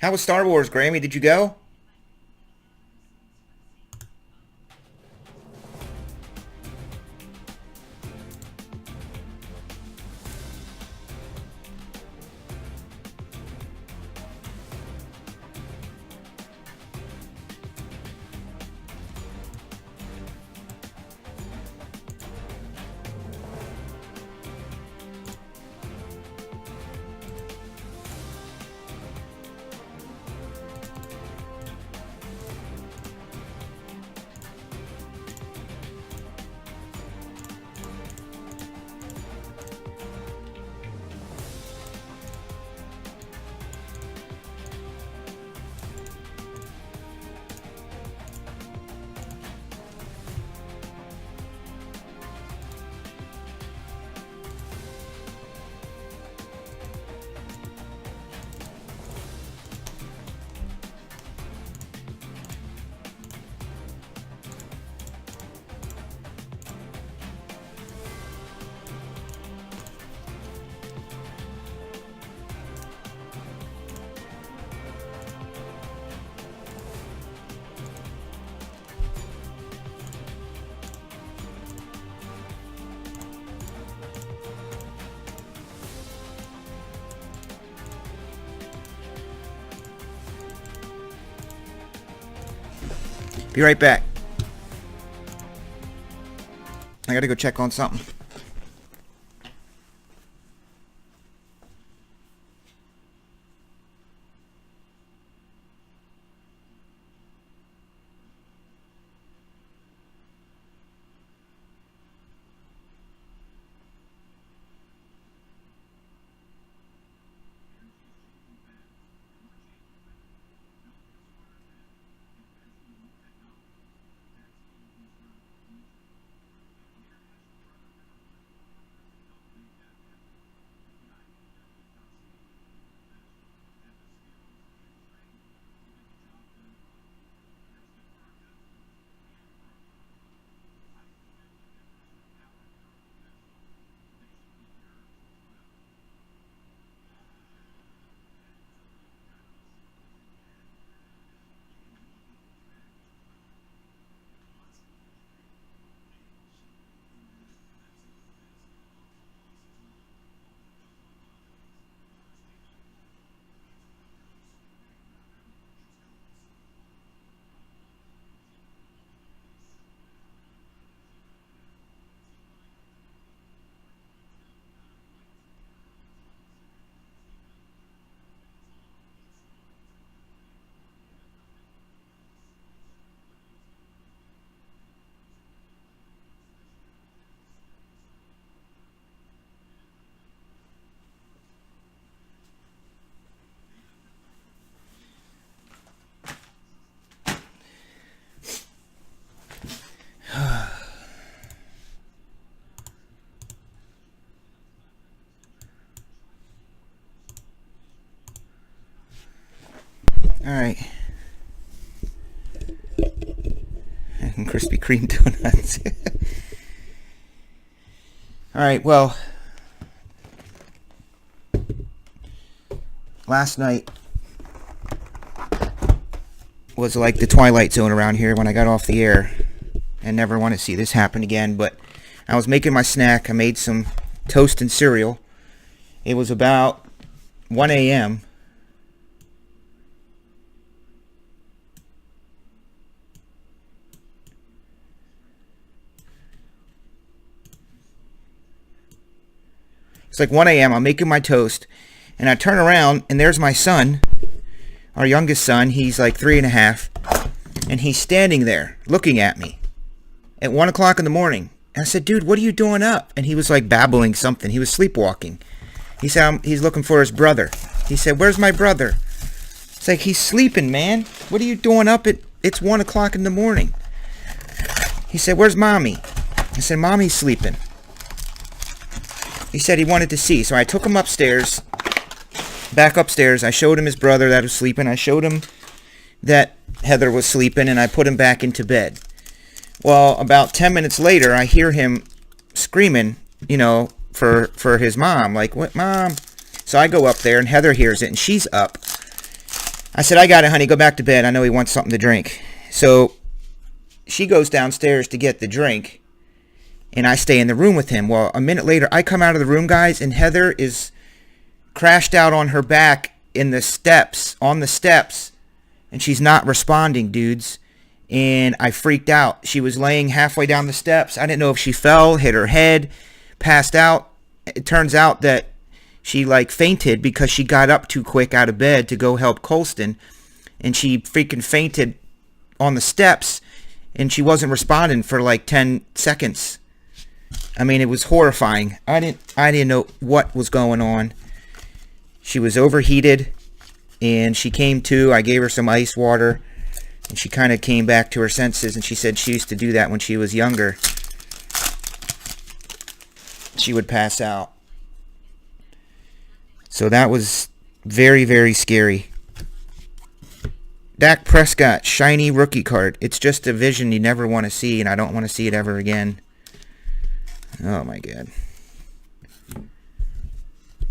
How was Star Wars, Grammy? Did you go? Be right back. I gotta go check on something. Alright. And Krispy Kreme donuts. Alright, well, last night was like the Twilight Zone around here when I got off the air. And never want to see this happen again, but I was making my snack. I made some toast and cereal. It was about 1 a.m. It's like 1 a.m. I'm making my toast, and I turn around, and there's my son, our youngest son. He's like 3.5, and he's standing there looking at me at 1 o'clock in the morning. And I said, dude, what are you doing up? And he was like babbling something. He was sleepwalking. He said he's looking for his brother. He said, where's my brother? It's like, he's sleeping, man. What are you doing up at, it's 1 o'clock in the morning? He said, where's mommy? I said, mommy's sleeping. He said he wanted to see. So I took him upstairs, back upstairs. I showed him his brother that was sleeping. I showed him that Heather was sleeping, and I put him back into bed. Well, about 10 minutes later, I hear him screaming, you know, for his mom. Like, what, Mom? So I go up there, and Heather hears it, and she's up. I said, I got it, honey. Go back to bed. I know he wants something to drink. So she goes downstairs to get the drink, and I stay in the room with him. Well, a minute later, I come out of the room, guys, and Heather is crashed out on her back on the steps, and she's not responding, dudes. And I freaked out. She was laying halfway down the steps. I didn't know if she fell, hit her head, passed out. It turns out that she fainted because she got up too quick out of bed to go help Colston, and she freaking fainted on the steps, and she wasn't responding for 10 seconds. I mean, it was horrifying. I didn't know what was going on. She was overheated, and she came to. I gave her some ice water, and she kind of came back to her senses, and she said she used to do that when she was younger. She would pass out. So that was very, very scary. Dak Prescott, shiny rookie card. It's just a vision you never want to see, and I don't want to see it ever again. Oh, my God.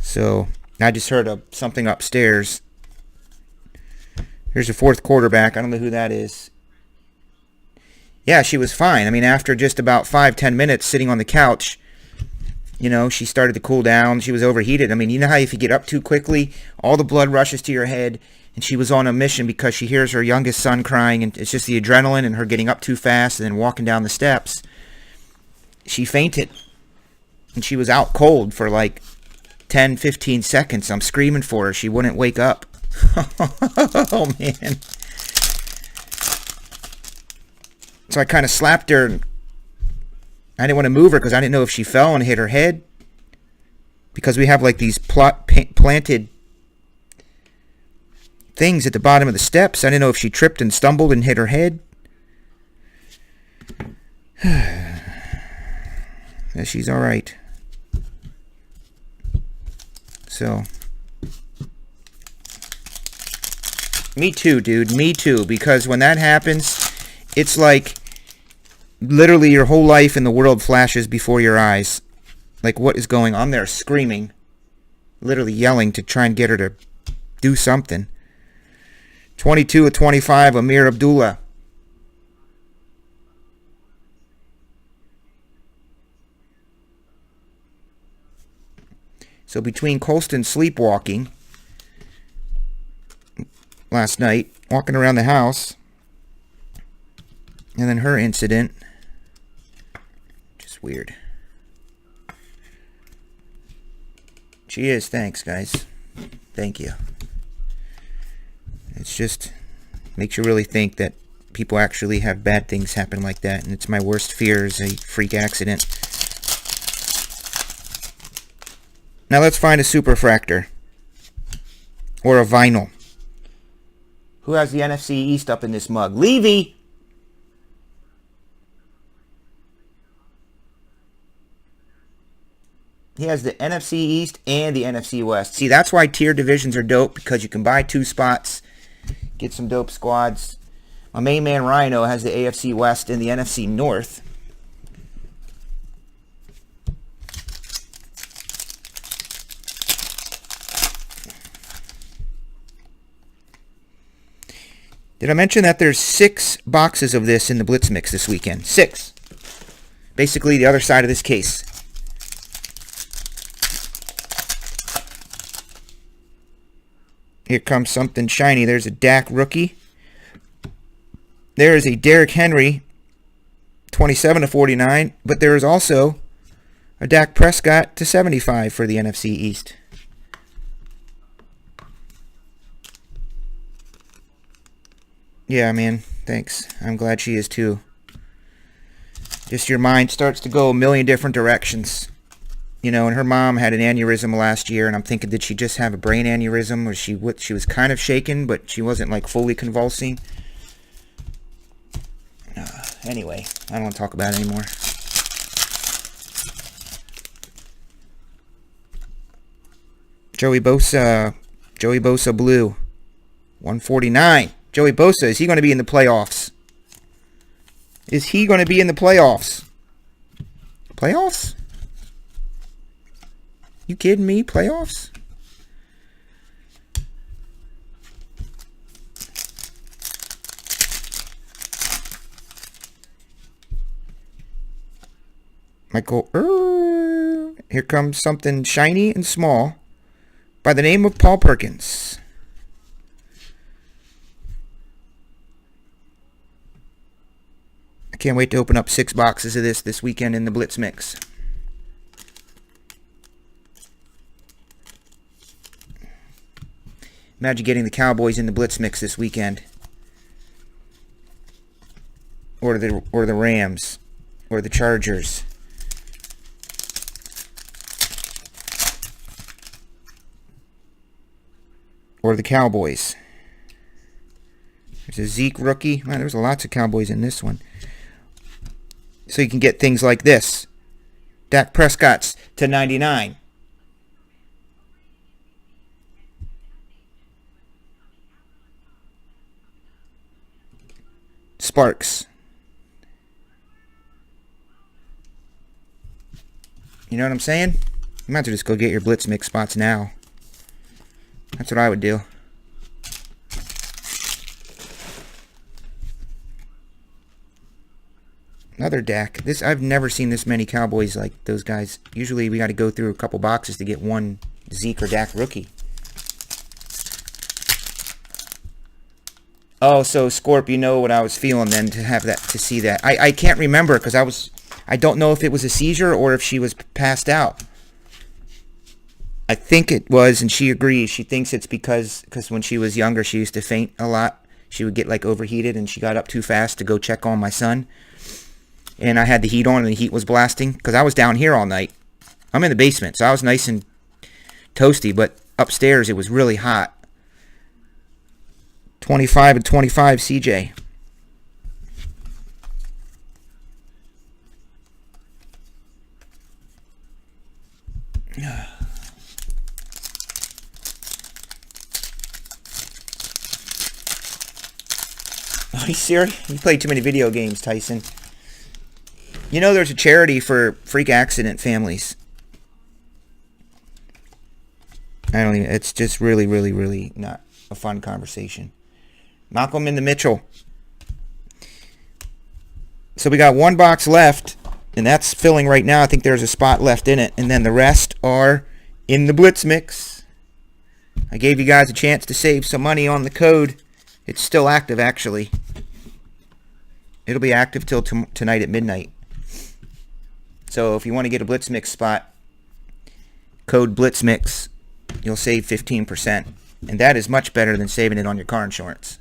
So, I just heard something upstairs. Here's the fourth quarterback. I don't know who that is. Yeah, she was fine. I mean, after just about 5-10 minutes sitting on the couch, she started to cool down. She was overheated. I mean, you know how if you get up too quickly, all the blood rushes to your head, and she was on a mission because she hears her youngest son crying, and it's just the adrenaline and her getting up too fast and then walking down the steps. She fainted, and she was out cold for 10, 15 seconds. I'm screaming for her. She wouldn't wake up. Oh, man. So I kind of slapped her. I didn't want to move her because I didn't know if she fell and hit her head. Because we have these planted things at the bottom of the steps. I didn't know if she tripped and stumbled and hit her head. Yeah, she's all right. So, me too, dude. Me too. Because when that happens, it's literally your whole life in the world flashes before your eyes. What is going on there? Screaming. Literally yelling to try and get her to do something. 22 of 25, Amir Abdullah. So between Colston sleepwalking last night, walking around the house, and then her incident, just weird. She is. Thanks, guys. Thank you. It's just makes you really think that people actually have bad things happen like that, and it's my worst fear is a freak accident. Now let's find a superfractor or a vinyl. Who has the NFC East up in this mug? Levy! He has the NFC East and the NFC West. See, that's why tier divisions are dope, because you can buy 2 spots, get some dope squads. My main man Rhino has the AFC West and the NFC North. Did I mention that there's 6 boxes of this in the Blitz Mix this weekend? 6. Basically the other side of this case. Here comes something shiny. There's a Dak rookie. There is a Derrick Henry, 27 to 49. But there is also a Dak Prescott to 75 for the NFC East. Yeah, man. Thanks. I'm glad she is too. Just your mind starts to go a million different directions. And her mom had an aneurysm last year, and I'm thinking, did she just have a brain aneurysm, or she was kind of shaken, but she wasn't fully convulsing? Anyway, I don't want to talk about it anymore. Joey Bosa blue, 149. Joey Bosa, is he going to be in the playoffs? Is he going to be in the playoffs? Playoffs? You kidding me? Playoffs? Michael, here comes something shiny and small by the name of Paul Perkins. I can't wait to open up 6 boxes of this weekend in the Blitz Mix. Imagine getting the Cowboys in the Blitz Mix this weekend. Or the Rams. Or the Chargers. Or the Cowboys. There's a Zeke rookie. Man, there's lots of Cowboys in this one. So you can get things like this. Dak Prescott's to 99. Sparks. You know what I'm saying? You might as well just go get your Blitz Mix spots now. That's what I would do. Another Dak. I've never seen this many Cowboys like those guys. Usually we got to go through a couple boxes to get one Zeke or Dak rookie. Oh, so Scorp, you know what I was feeling then to see that. I can't remember because I don't know if it was a seizure or if she was passed out. I think it was, and she agrees. She thinks it's because when she was younger, she used to faint a lot. She would get like overheated, and she got up too fast to go check on my son. And I had the heat on, and the heat was blasting because I was down here all night. I'm in the basement, so I was nice and toasty, but upstairs it was really hot. 25 and 25, CJ. Are you serious? You play too many video games, Tyson. You know there's a charity for freak accident families. It's just really, really, really not a fun conversation. Malcolm and the Mitchell. So we got 1 box left, and that's filling right now. I think there's a spot left in it, and then the rest are in the Blitz Mix. I gave you guys a chance to save some money on the code. It's still active, actually. It'll be active till tonight at midnight. So if you want to get a Blitz Mix spot, code Blitz Mix, you'll save 15%. And that is much better than saving it on your car insurance.